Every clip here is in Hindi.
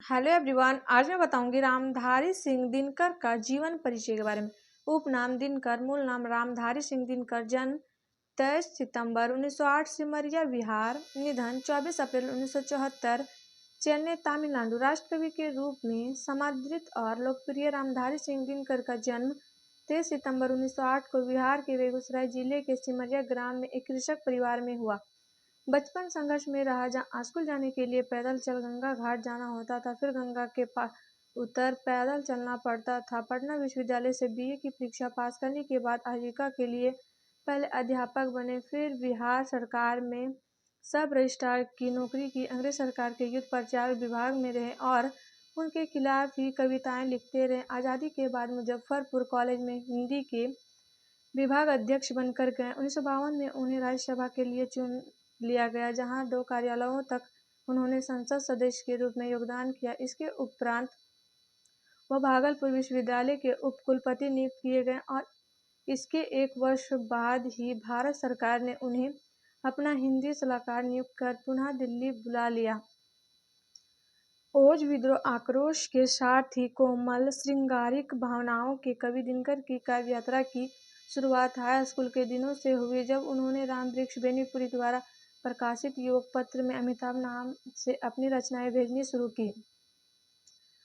हेलो एवरीवन, आज मैं बताऊंगी रामधारी सिंह दिनकर का जीवन परिचय के बारे में। उपनाम दिनकर, मूल नाम रामधारी सिंह दिनकर, जन्म 23 सितंबर 1908 सिमरिया बिहार, निधन 24 अप्रैल 1974 चेन्नई तमिलनाडु। राष्ट्रकवि के रूप में समादृत और लोकप्रिय रामधारी सिंह दिनकर का जन्म 23 सितंबर 1908 को बिहार के बेगूसराय जिले के सिमरिया ग्राम में एक कृषक परिवार में हुआ। बचपन संघर्ष में रहा, जहाँ स्कूल जाने के लिए पैदल चल गंगा घाट जाना होता था, फिर गंगा के पार उतर पैदल चलना पड़ता था। पटना विश्वविद्यालय से बीए की परीक्षा पास करने के बाद आजीविका के लिए पहले अध्यापक बने, फिर बिहार सरकार में सब रजिस्ट्रार की नौकरी की। अंग्रेज सरकार के युद्ध प्रचार विभाग में रहे और उनके खिलाफ ही कविताएं लिखते रहे। आज़ादी के बाद मुजफ्फरपुर कॉलेज में हिंदी के विभाग अध्यक्ष बनकर गए। 1952 में उन्हें राज्यसभा के लिए चुन लिया गया, जहां 2 कार्यालयों तक उन्होंने संसद सदस्य के रूप में योगदान किया। इसके उपरांत वह भागलपुर विश्वविद्यालय के उपकुलपति नियुक्त किए गए और इसके 1 वर्ष बाद ही भारत सरकार ने उन्हें अपना हिंदी सलाहकार नियुक्त कर पुनः दिल्ली बुला लिया। ओज विद्रोह आक्रोश के साथ ही कोमल श्रृंगारिक भावनाओं के कवि दिनकर की काव्य यात्रा की शुरुआत हाई स्कूल के दिनों से हुई, जब उन्होंने रामवृक्ष बेनीपुरी द्वारा प्रकाशित युवक पत्र में अमिताभ नाम से अपनी रचनाएं भेजनी शुरू की।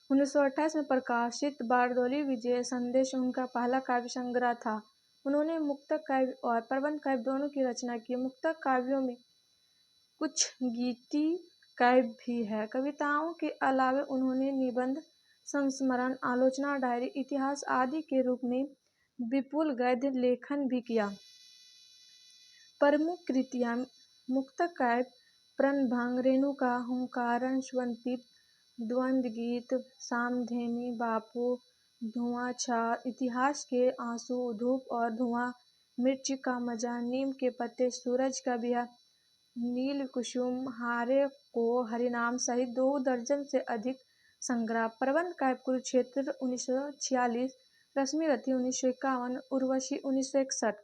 1928 में प्रकाशित बारदौली विजय संदेश उनका पहला काव्य संग्रह था। उन्होंने मुक्तक काव्य और प्रबंध काव्य दोनों की रचना की। मुक्तक काव्यों में कुछ गीति काव्य भी है। कविताओं के अलावा उन्होंने निबंध, संस्मरण, आलोचना, डायरी, इतिहास आदि के रूप में विपुल गद्य लेखन भी किया। प्रमुख कृतियां मुक्तक काव्य, प्रणभंग, रेणुका, हुंकारण, स्वंतिप, द्वंद्व गीत, सामधेनी, बापू, धुआंछार, इतिहास के आंसू, धूप और धुआं, मिर्च का मजा, नीम के पत्ते, सूरज का बिहार, नील कुसुम, हारे को हरिनाम सहित 2 दर्जन से अधिक संग्रह। प्रबंध काव्य कुरुक्षेत्र 1946, रश्मि रथी 1951, उर्वशी 1961,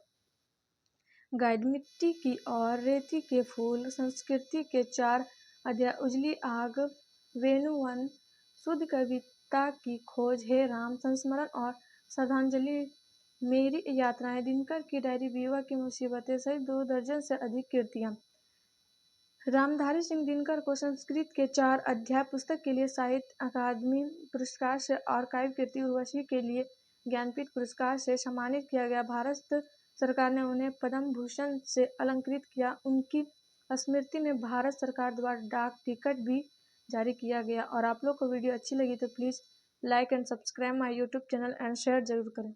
गाइड, मिट्टी की और रेती के फूल, संस्कृति के 4 अध्याय, उजली आग, वेणुवन, शुद्ध कविता की खोज, हे राम, संस्मरण और श्रद्धांजलि, मेरी यात्राएं, दिनकर की डायरी, विवाह की मुसीबतें सहित 2 दर्जन से अधिक कृतियां। रामधारी सिंह दिनकर को संस्कृत के 4 अध्याय पुस्तक के लिए साहित्य अकादमी पुरस्कार से और काव्य कृति उर्वशी के लिए ज्ञानपीठ पुरस्कार से सम्मानित किया गया। भारत सरकार ने उन्हें पद्म भूषण से अलंकृत किया। उनकी स्मृति में भारत सरकार द्वारा डाक टिकट भी जारी किया गया। और आप लोग को वीडियो अच्छी लगी तो please like and subscribe my YouTube channel and share जरूर करें।